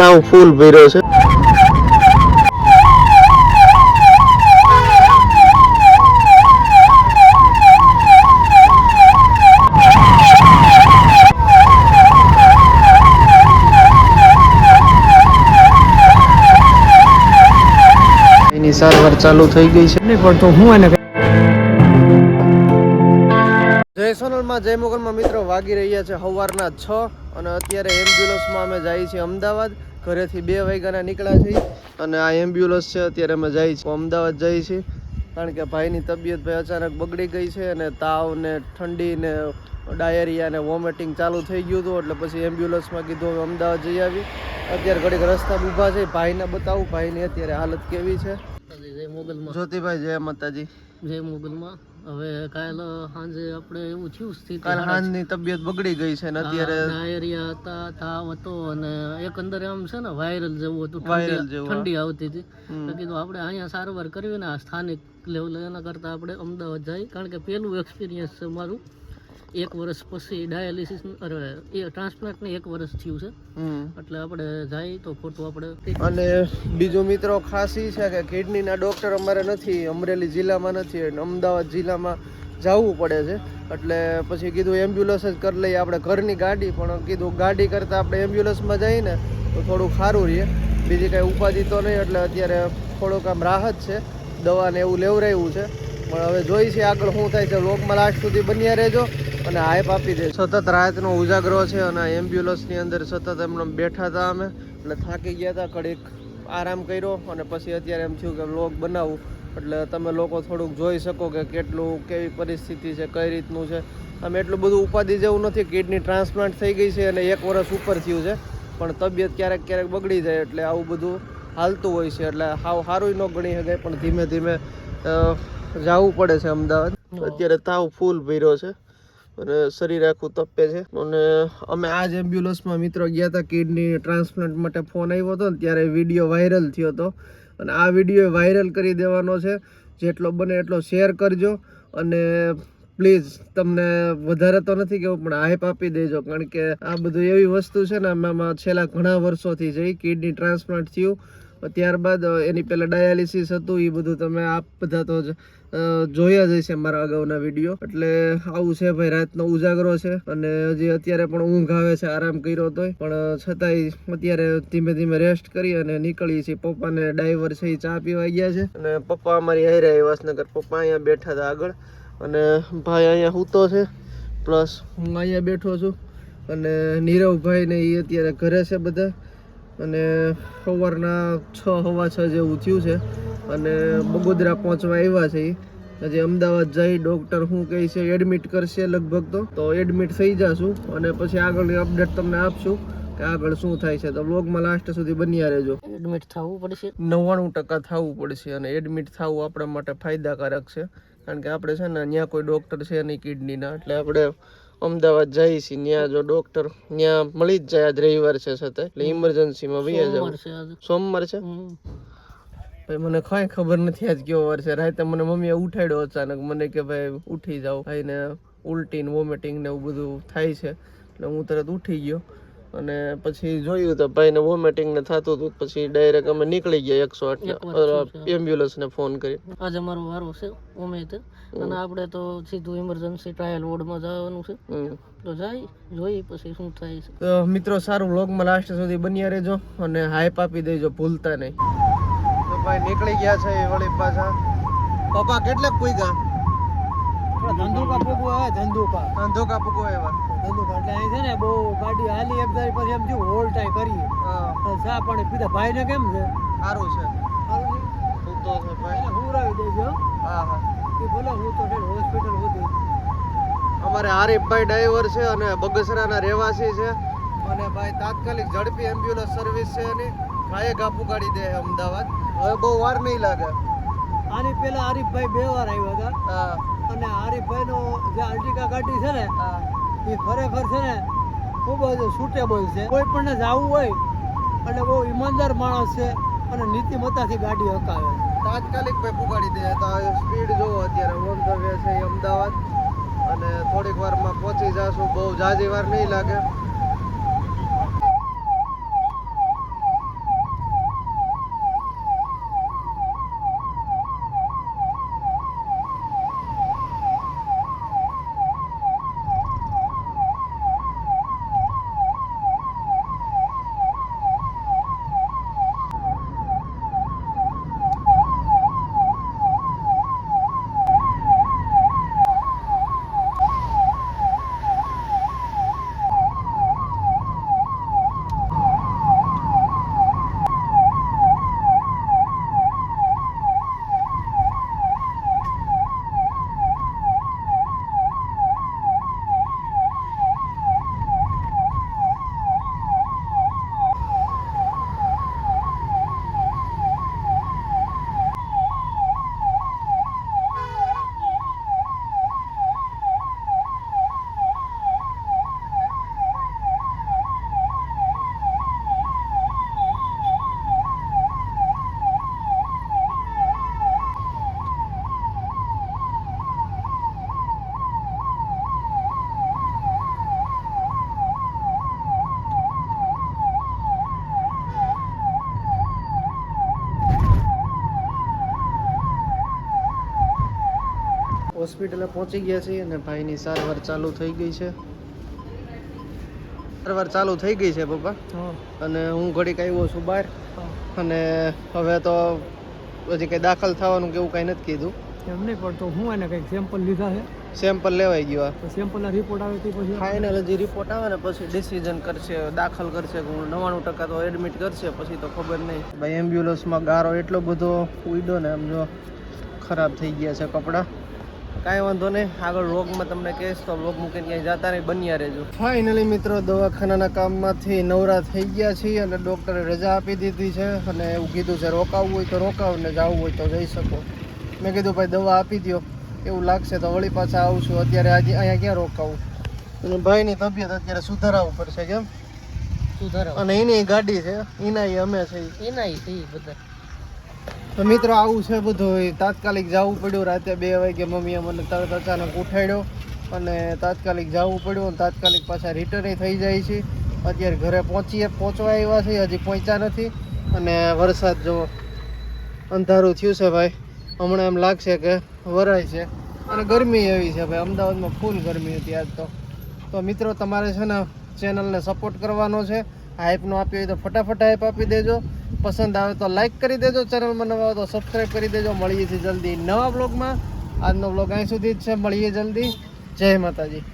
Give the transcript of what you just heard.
તાવ ફૂલ ભર્યો છે. એની સારવાર ચાલુ થઈ ગઈ છે. નહીં પડતો હું એને જય સોનલમાં જય મોગલમાં મિત્રો વાગી રહ્યા છે સવારના 6 અને અત્યારે એમ્બ્યુલન્સમાં અમે જઈએ છીએ અમદાવાદ. ઘરેથી 2 વાગ્યાના નીકળ્યા છીએ અને આ એમ્બ્યુલન્સ છે અત્યારે અમે જઈએ છીએ અમદાવાદ જઈએ છીએ કારણ કે ભાઈની તબિયત ભાઈ અચાનક બગડી ગઈ છે અને તાવ ને ઠંડી ને ડાયરિયા ને વોમિટિંગ ચાલુ થઈ ગયું હતું એટલે પછી એમ્બ્યુલન્સમાં કીધું હવે અમદાવાદ જઈ આવી. અત્યારે ઘડીક રસ્તા ઊભા છે, ભાઈને બતાવું ભાઈની અત્યારે હાલત કેવી છે. જય મોગલમાં જ્યોતિભાઈ જય માતાજી. જય મોગલમાં. હવે કાલ સાંજે આપણે એવું થયું સ્થિતિ કાલ સાંજની તબિયત બગડી ગઈ છે ને અત્યારે ડાયરિયા હતા, તાવ હતો અને એકંદરે આમ છે ને વાયરલ જેવું હતું, વાયરલ જેવું ઠંડી આવતી હતી. તો કીધું આપણે અહીંયા સારવાર કરવી ને આ સ્થાનિક લેવલે એના કરતાં આપણે અમદાવાદ જઈએ કારણ કે પેલું એક્સપિરિયન્સ છે મારું. 1 વર્ષ પછી ડાયાલિસિસ એ ટ્રાન્સપ્લાન્ટ ને 1 વર્ષ થયું છે એટલે આપણે જાય તો ખોટું આપણે. અને બીજું મિત્રો ખાસ ઈ છે કે કિડનીના ડોક્ટર અમારે નથી, અમરેલી જિલ્લામાં નથી, અમદાવાદ જિલ્લામાં જવું પડે છે એટલે પછી કીધું એમ્બ્યુલન્સ જ કરી લઈએ આપણે. ઘરની ગાડી પણ કીધું ગાડી કરતાં આપણે એમ્બ્યુલન્સમાં જઈએ ને તો થોડું સારું રહે, બીજી કાંઈ ઉપાધિ તો નહીં એટલે અત્યારે થોડુંક આમ રાહત છે. દવા ને એવું લેવરાયું છે પણ હવે જોઈ છે આગળ શું થાય છે. વ્લોગમાં લાસ્ટ સુધી બન્યા રહેજો અને હાઈપ આપી દે. સતત રાતનો ઉજાગરો છે અને એમ્બ્યુલન્સની અંદર સતત એમને બેઠા હતા અમે એટલે થાકી ગયા હતા, ઘડીક આરામ કર્યો અને પછી અત્યારે એમ થયું કે વ્લોગ બનાવું એટલે તમે લોકો થોડુંક જોઈ શકો કે કેટલું કેવી પરિસ્થિતિ છે, કઈ રીતનું છે. આમ એટલું બધું ઉપાધિ જેવું નથી, કિડની ટ્રાન્સપ્લાન્ટ થઈ ગઈ છે અને 1 વર્ષ ઉપર થયું છે પણ તબિયત ક્યારેક ક્યારેક બગડી જાય એટલે આવું બધું હાલતું હોય છે એટલે હાવ સારું ન ગણી શકાય પણ ધીમે ધીમે જવું પડે છે અમદાવાદ. અત્યારે તાવ ફૂલ ભર્યો છે અને શરીર આખું તપે છે અને અમે આ જ એમ્બ્યુલન્સમાં મિત્રો ગયા હતા કિડની ટ્રાન્સપ્લાન્ટ માટે. ફોન આવ્યો હતો ને ત્યારે વિડીયો વાયરલ થયો હતો અને આ વિડીયો વાયરલ કરી દેવાનો છે. જેટલો બને એટલો શેર કરજો અને પ્લીઝ તમને વધારે તો નથી કેવું પણ હાઈપ આપી દેજો કારણ કે આ બધું એવી વસ્તુ છે ને આમાં છેલ્લા ઘણા વર્ષોથી જઈ કિડની ટ્રાન્સપ્લાન્ટ થયું ત્યારબાદ એની પહેલાં ડાયાલિસિસ હતું, એ બધું તમે આપ બધા તો જોયા જ હશે મારા અગાઉના વિડીયો. એટલે આવું છે ભાઈ, રાતનો ઉજાગરો છે અને હજી અત્યારે પણ ઊંઘ આવે છે, આરામ કર્યો તોય પણ છતાંય અત્યારે ધીમે ધીમે રેસ્ટ કરી અને નીકળીએ છીએ. પપ્પાને ડ્રાઈવર છે એ ચા પીવા ગયા છે અને પપ્પા અમારી હારે વાસનગર. પપ્પા અહીંયા બેઠા હતા આગળ અને ભાઈ અહીંયા સૂતો છે પ્લસ હું અહીંયા બેઠો છું અને નીરવભાઈ ને એ અત્યારે ઘરે છે બધા અને સવારના 6:15 જેવું થયું છે અને બગોદરા પહોંચવા આવ્યા છે. હજી અમદાવાદ જઈ ડૉક્ટર શું કહે છે એડમિટ કરશે લગભગ તો એડમિટ થઈ જશું અને પછી આગળની અપડેટ તમને આપશું કે આગળ શું થાય છે. તો વ્લોગમાં લાસ્ટ સુધી બન્યા રહેજો. એડમિટ થવું પડશે, 99% થવું પડશે અને એડમિટ થવું આપણા માટે ફાયદાકારક છે કારણ કે આપણે છે ને ત્યાં કોઈ ડૉક્ટર છે નહીં કિડનીના એટલે આપણે અમદાવાદ જઈએ છીએ. ત્યાં જો ડૉક્ટર ત્યાં મળી જ જાય. આજ રવિવાર છે છતાં એટલે ઇમરજન્સીમાં વહી જાવ. સોમવાર છે ભાઈ, મને કાંઈ ખબર નથી આજ કેવો વાર છે. રાતે મને મમ્મીએ ઉઠાડ્યો અચાનક, મને કે ભાઈ ઉઠી જાઓ, ભાઈને ઉલટી ને વોમિટિંગ ને એવું બધું થાય છે એટલે હું તરત ઉઠી ગયો અને પછી જોયું તો ભાઈને વોમિટિંગ ને થતું હતું પછી ડાયરેક્ટ અમે નીકળી ગયા 108 એમ્બ્યુલન્સને ફોન કરી. આજે મારો વારો છે ઉમેદ અને આપણે તો સીધું ઇમરજન્સી ટ્રાયલ વોર્ડમાં જવાનું છે તો જાય જોઈ પછી શું થાય છે. તો મિત્રો સારું વ્લોગમાં લાસ્ટ સુધી બન્યા રહેજો અને હાઈપ આપી દેજો ભૂલતા નહીં. તો ભાઈ નીકળી ગયા છે એ વળી પાછા. પપ્પા કેટલાક પૂગ્યા? ધંધુકા પૂગવો હે, ધંધુકા પૂગવો એવા ધંધુકા એટલે અહીં છે ને બહુ ગાડી હાલી એક ધારી પછી એમ થયું હોલ્ડ ટાઈ કરીએ ચા પાણી પીધા. ભાઈને કેમ છે? સારું છે, સારું છે, હું તો છે ભાઈ. હું રાવી દેજો. હા હા એ ભલે હું તો હોસ્પિટલ સુધી. અમારે આરીફભાઈ ડ્રાઈવર છે અને બગસરાના રહેવાસી છે અને ભાઈ તાત્કાલિક ઝડપી એમ્બ્યુલન્સ સર્વિસ છે એની ભાઈએ ઘા પુગાડી દે અમદાવાદ. હવે બહુ વાર નહીં લાગે. આની પહેલા આરીફભાઈ 2 વાર આવ્યા હતા અને આરીફભાઈનો જે અર્ટિકા ગાડી છે ને એ ખરેખર છે ને ખૂબ જ સુટેબલ છે. કોઈ પણ જવું હોય અને બહુ ઈમાનદાર માણસ છે અને નીતિમત્તાથી ગાડી હકાવે. તાત્કાલિક ભાઈ પુગાડી દે. તો સ્પીડ જોવો અત્યારે ઓન ધ વે છે અમદાવાદ અને થોડીક વારમાં પહોંચી જશું. બહુ ઝાઝી વાર નહીં લાગે. હોસ્પિટલે પહોંચી ગયા છીએ અને ભાઈની સારવાર ચાલુ થઈ ગઈ છે. સારવાર ચાલુ થઈ ગઈ છે પપ્પા. અને હું ઘડીક આવ્યો છું બહાર અને હવે તો હજી કંઈ દાખલ થવાનું કે એવું કાંઈ નથી કીધું. એમ નહીં પડતો હું એને કંઈક સેમ્પલ લીધા છે. સેમ્પલ લેવાઈ ગયો. સેમ્પલના રિપોર્ટ આવે તે પછી ફાઇનલ હજી રિપોર્ટ આવે ને પછી ડિસિઝન કરશે, દાખલ કરશે કે 99% તો એડમિટ કરશે, પછી તો ખબર નહીં. ભાઈ એમ્બ્યુલન્સમાં ગારો એટલો બધો ઉડ્યો ને આમ જો ખરાબ થઈ ગયા છે કપડાં. કાંઈ વાંધો નહીં, આગળ વ્લોગમાં તમને કહીશ તો વ્લોગ મૂકીને ક્યાંય જતા નહીં, બન્યા રહેજો. ફાઇનલી મિત્રો દવાખાનાના કામમાંથી નવરા થઈ ગયા છીએ અને ડૉક્ટરે રજા આપી દીધી છે અને એવું કીધું છે રોકાવવું હોય તો રોકાવ ને જવું હોય તો જઈ શકો. મેં કીધું ભાઈ દવા આપી દો, એવું લાગશે તો વળી પાછા આવશું. અત્યારે આજે અહીંયા ક્યાં રોકાવું? અને ભાઈની તબિયત અત્યારે સુધારવું પડશે. કેમ સુધારવા? અને એની ગાડી છે, એના અમે છે, એના બધા. તો મિત્રો આવું છે બધું. તાત્કાલિક જવું પડ્યું. રાતે 2 વાગે મમ્મીએ મને તરત અચાનક ઉઠાડ્યો અને તાત્કાલિક જવું પડ્યું અને તાત્કાલિક પાછા રિટર્ન થઈ જાય છે. અત્યારે ઘરે પહોંચવા આવ્યા છે, હજી પહોંચ્યા નથી. અને વરસાદ જો અંધારું થયું છે ભાઈ, હમણાં એમ લાગશે કે વરાય છે. અને ગરમી એવી છે ભાઈ, અમદાવાદમાં ફૂલ ગરમી હતી આજ તો. તો મિત્રો તમારે છે ને ચેનલને સપોર્ટ કરવાનો છે. હાઈપનો આપી હોય તો ફટાફટ હાઈપ આપી દેજો. પસંદ આવે તો લાઈક કરી દેજો. ચેનલમાં નવા હોય તો સબસ્ક્રાઈબ કરી દેજો. મળીએ છીએ જલ્દી નવા બ્લોગમાં. આજનો બ્લોગ અહીં સુધી જ છે. મળીએ જલ્દી. જય માતાજી.